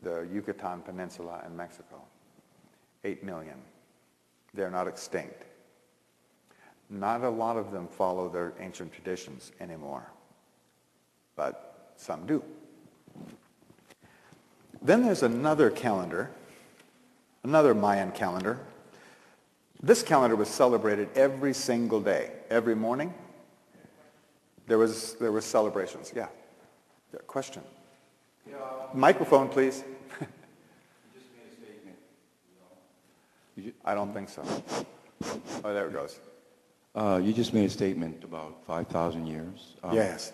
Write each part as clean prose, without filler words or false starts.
the Yucatan Peninsula in Mexico. 8 million. They're not extinct. Not a lot of them follow their ancient traditions anymore, but some do. Then there's another calendar, another Mayan calendar. This calendar was celebrated every single day. Every morning, there was celebrations. Yeah. Question. Yeah. Microphone, please. You just made a statement. I don't think so. Oh, there it goes. You just made a statement about 5,000 years. Yes.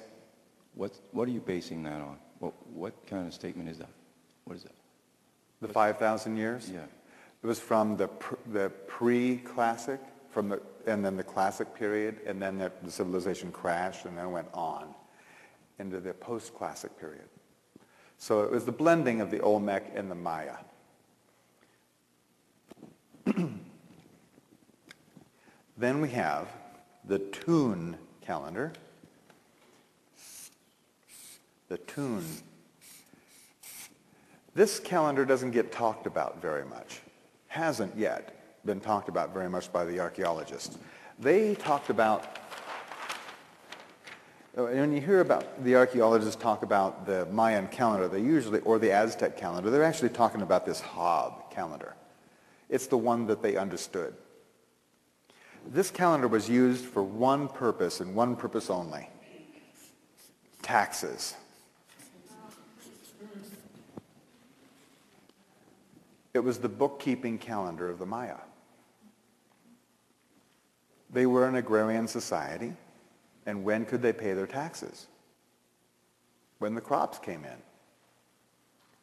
What are you basing that on? What kind of statement is that? What is that? The 5,000 years? Yeah. It was from the pre-classic, and then the classic period, and then the civilization crashed, and then went on into the post-classic period. So it was the blending of the Olmec and the Maya. Then we have the Tune calendar. The Tune. This calendar doesn't get talked about very much. Hasn't yet been talked about very much by the archaeologists. They talked about, when you hear about the archaeologists talk about the Mayan calendar, they usually, or the Aztec calendar, they're actually talking about this Hob calendar. It's the one that they understood. This calendar was used for one purpose and one purpose only: taxes. It was the bookkeeping calendar of the Maya. They were an agrarian society, and when could they pay their taxes? When the crops came in.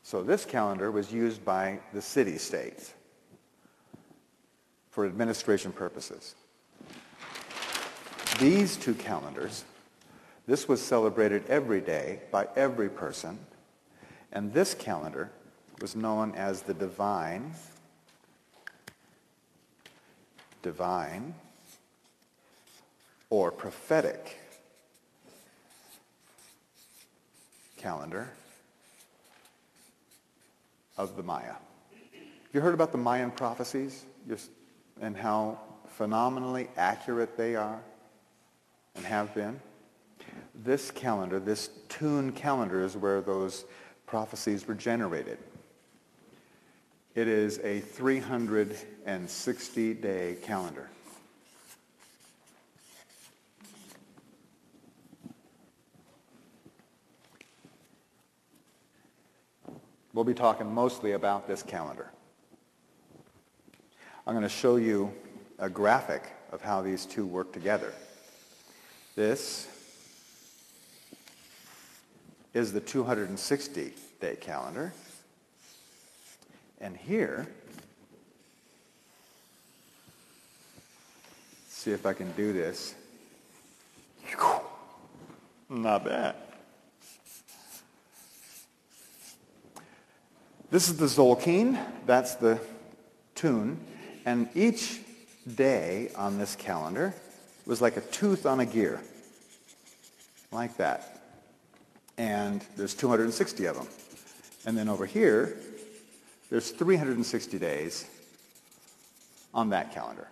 So this calendar was used by the city-states for administration purposes. These two calendars, this was celebrated every day by every person, and this calendar was known as the divine or prophetic calendar of the Maya. Have you heard about the Mayan prophecies and how phenomenally accurate they are and have been? This calendar, this Tune calendar, is where those prophecies were generated. It is a 360-day calendar. We'll be talking mostly about this calendar. I'm going to show you a graphic of how these two work together. This is the 260-day calendar. And here, see if I can do this. Not bad. This is the Zolkin, that's the Tune, and each day on this calendar was like a tooth on a gear, like that. And there's 260 of them. And then over here, there's 360 days on that calendar.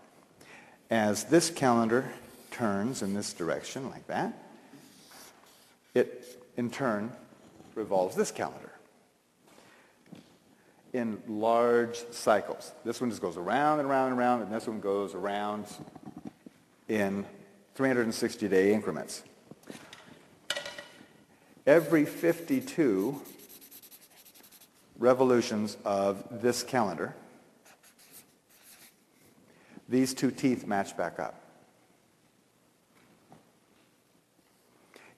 As this calendar turns in this direction, like that, it, in turn, revolves this calendar in large cycles. This one just goes around and around and around, and this one goes around in 360-day increments. Every 52 revolutions of this calendar, these two teeth match back up.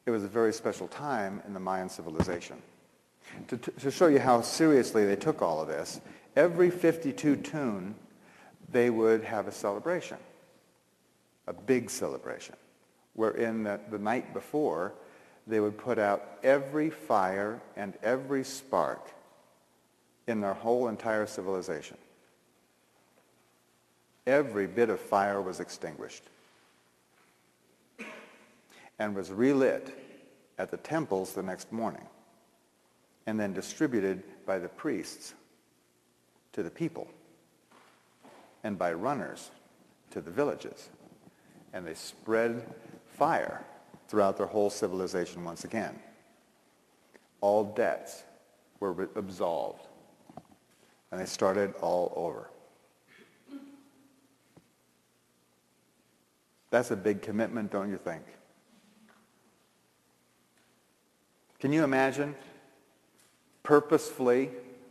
It was a very special time in the Mayan civilization. To show you how seriously they took all of this, every 52 Tune, they would have a celebration, a big celebration, wherein the night before, they would put out every fire and every spark in their whole entire civilization. Every bit of fire was extinguished and was relit at the temples the next morning. and then distributed by the priests to the people and by runners to the villages. And they spread fire throughout their whole civilization once again. All debts were absolved, and they started all over. That's a big commitment, don't you think? Can you imagine purposefully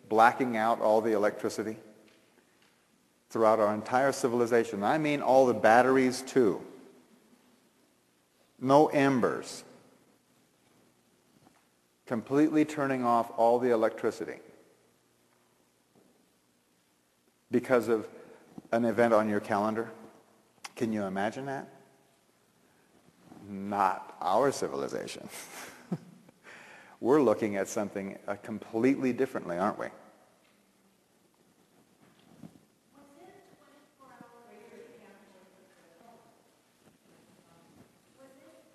blacking out all the electricity throughout our entire civilization? I mean all the batteries too. No embers. Completely turning off all the electricity because of an event on your calendar. Can you imagine that? Not our civilization. We're looking at something completely differently, aren't we?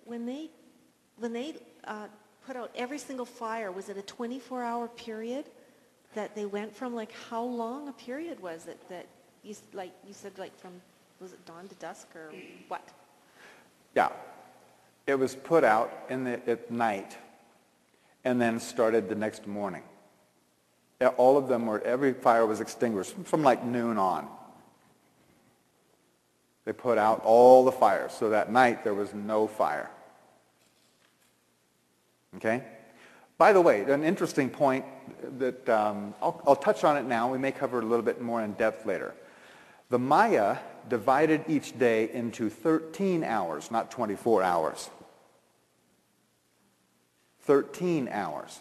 When they put out every single fire, was it a 24-hour period that they went from? Like, how long a period was it that you said, like, from, was it dawn to dusk or what? Yeah. It was put out at night and then started the next morning. All of them every fire was extinguished from like noon on. They put out all the fires, so that night there was no fire. Okay? By the way, an interesting point that I'll touch on it now. We may cover it a little bit more in depth later. The Maya divided each day into 13 hours, not 24 hours. 13 hours.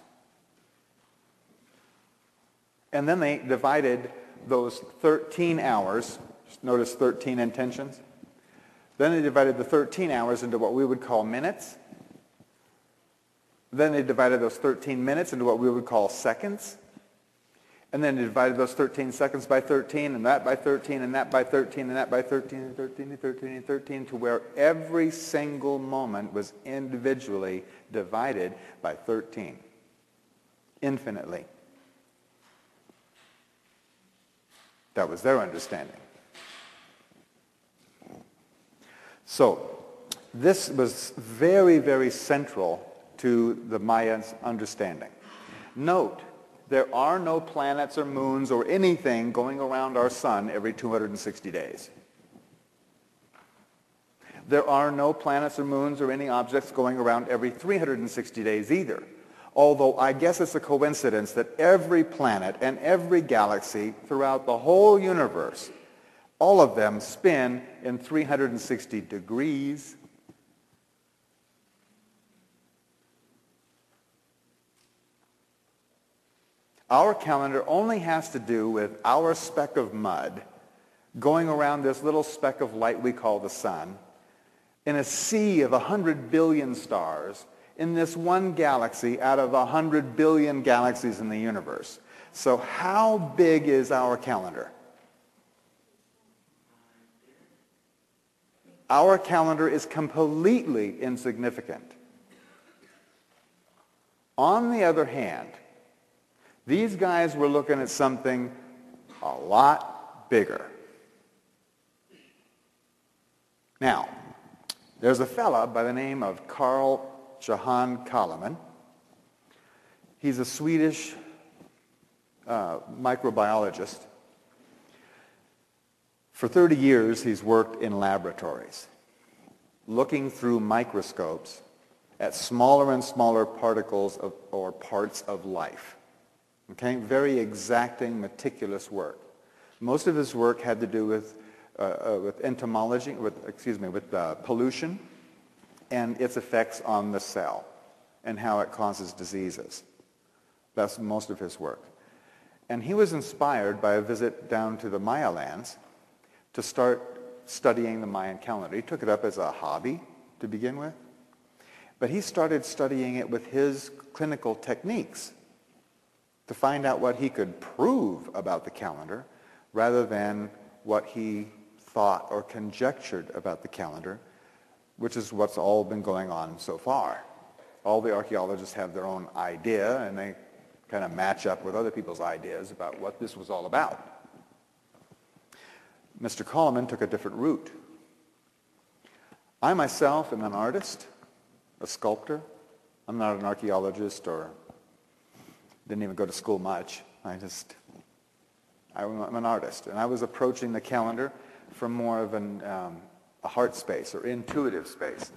And then they divided those 13 hours, notice 13 intentions. Then they divided the 13 hours into what we would call minutes. Then they divided those 13 minutes into what we would call seconds. And then they divided those 13 seconds by 13, and that by 13, and that by 13, and that by 13, and 13, and 13, and 13, to where every single moment was individually divided by 13. Infinitely. That was their understanding. So, this was very, very central to the Mayans' understanding. Note, there are no planets or moons or anything going around our sun every 260 days. There are no planets or moons or any objects going around every 360 days either. Although I guess it's a coincidence that every planet and every galaxy throughout the whole universe, all of them spin in 360 degrees. Our calendar only has to do with our speck of mud going around this little speck of light we call the sun in a sea of 100 billion stars in this one galaxy out of 100 billion galaxies in the universe. So how big is our calendar? Our calendar is completely insignificant. On the other hand, these guys were looking at something a lot bigger. Now, there's a fella by the name of Carl Johan Kalaman. He's a Swedish microbiologist. For 30 years, he's worked in laboratories, looking through microscopes at smaller and smaller particles or parts of life. Okay, very exacting, meticulous work. Most of his work had to do with entomology, with pollution and its effects on the cell and how it causes diseases. That's most of his work. And he was inspired by a visit down to the Maya lands to start studying the Mayan calendar. He took it up as a hobby to begin with, but he started studying it with his clinical techniques to find out what he could prove about the calendar rather than what he thought or conjectured about the calendar, which is what's all been going on so far. All the archaeologists have their own idea, and they kind of match up with other people's ideas about what this was all about. Mr. Coleman took a different route. I myself am an artist, a sculptor. I'm not an archaeologist or didn't even go to school much. I'm an artist. And I was approaching the calendar from more of a heart space or intuitive space.